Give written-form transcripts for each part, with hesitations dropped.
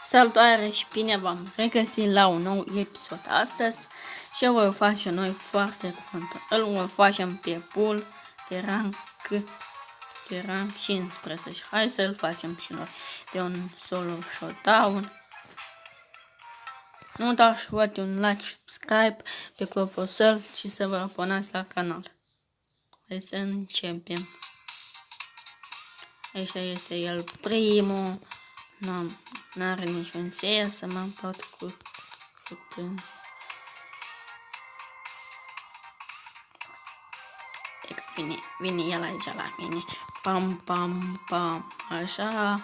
Salutare și bine v-am regăsit la un nou episod astăzi și eu voi face noi foarte curând. Îl voi facem pe bull de rang 15. Hai să-l facem și noi de un solo showdown. Nu uitați să dați un like și subscribe pe clopoțel și să vă abonați la canal. Hai să începem. Aici este el primul. N-are niciun sens să mă împart cu e că vine el aici la mine. Pam, pam, pam, așa.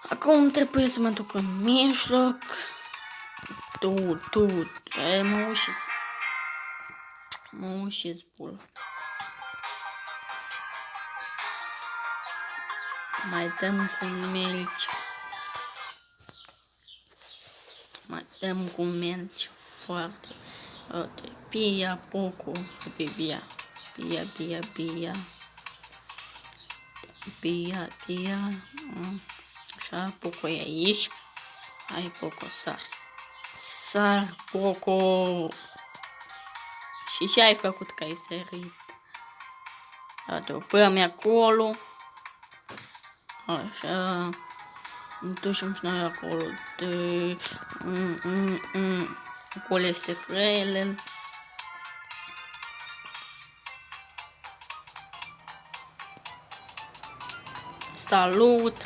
Acum trebuie să mă duc în mijloc. Mă ușiz bull. Mai dăm cu melci. Foarte. Uite, Pia, Poco, Bia. Așa, Poco e aici. Hai, Poco, sar, Poco. Și ce ai făcut că ai sărit? Uite, oprim acolo. Așa. Ducem și noi acolo. Acolo este creierul. Salut!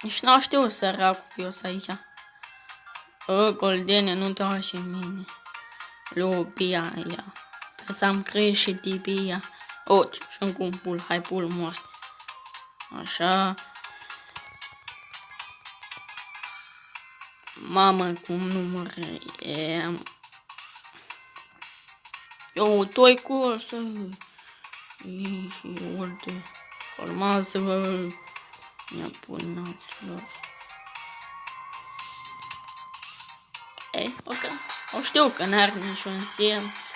Nici n-au știut săracul că eu sunt aici. Goldene, nu te așa în mine. Bia, ia. Trebuie să am crești de Bia. Uite, și încă un bull. Hai, bull, mori. Așa. Mamă, cum nu mărem. Eu, tu-i cursă. Uite. Calmați-vă. Mi-a punaților. Ei, ok. O știu că n-are niciun sens.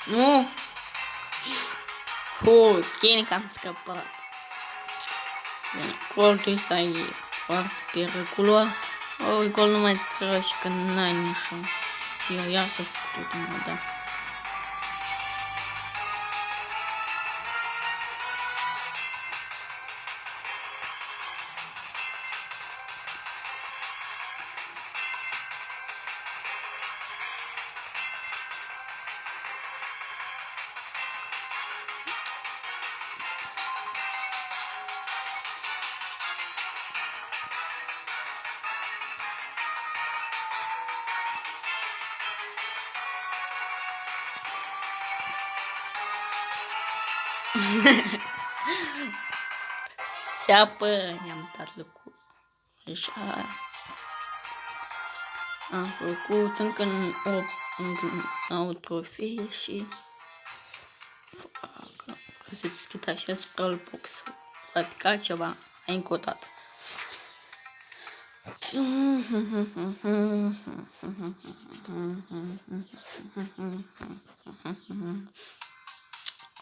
Nu! Bine că am scăpat. Bine, coltul ăsta e foarte periculos. Gol nu mai trebuie și că n-ai niciun. Eu ia să fac tot în da. Se apă, i-am dat lucru. Așa. Am făcut încă 9 trofee și să deschid așa scroll box. Va pica ceva. Hai încă o dată.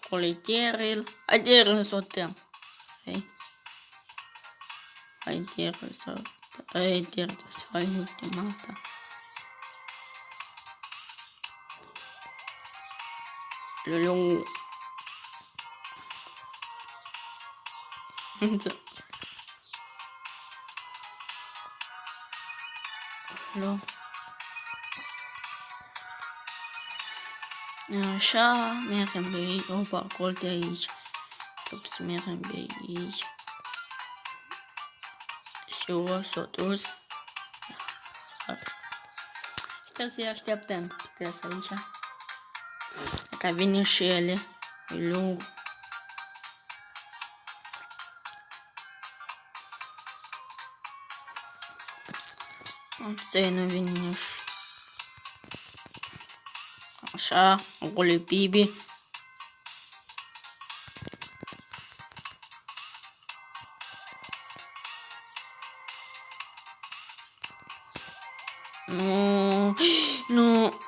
Coliteril. Hai de să o tem. Hai de să faci ultima asta. Lulu. Lulu. Așa, mergem de aici. Opa, acolo de aici. Trebuie să mergem de aici. Și o s-o dus. Trebuie să-i așteptăm. Trebuie să aici. Dacă vine și ele. Lulu. Să nu vine nici. Așa, acolo e Bibi. Nu.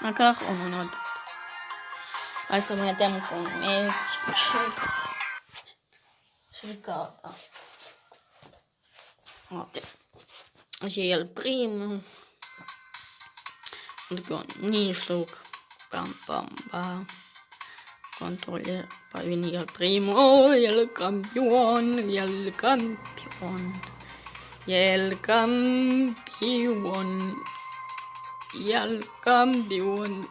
Măcar unul ne-a dat. Hai să vedem cum mergi și gata. Uite. Și el primul. Mijloc. Pam, pam, pam. Controler. Va veni el primul. Oh, el campion. El campion. El campion. El campion.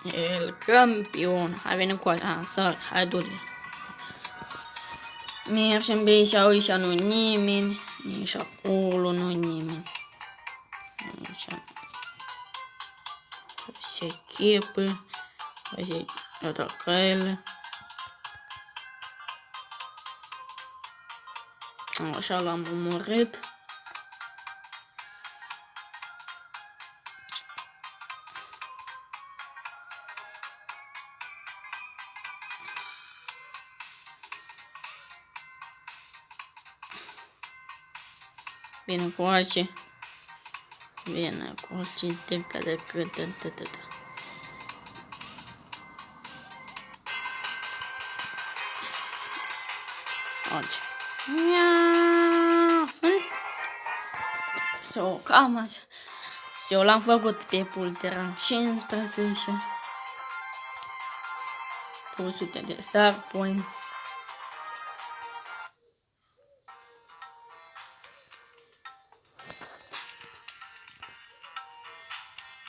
El campion. Hai veni cu asta. Sar. Hai du-le. Mergem pe aici nu nimeni. Nici acolo nu nimeni. Aici. Se echipă. Aici atacă ele. Așa l-am omorât. Bine cu aici. Bine cu aici. Aici. So, cam așa. Și eu l-am făcut pe pultera 15. 200 de star points.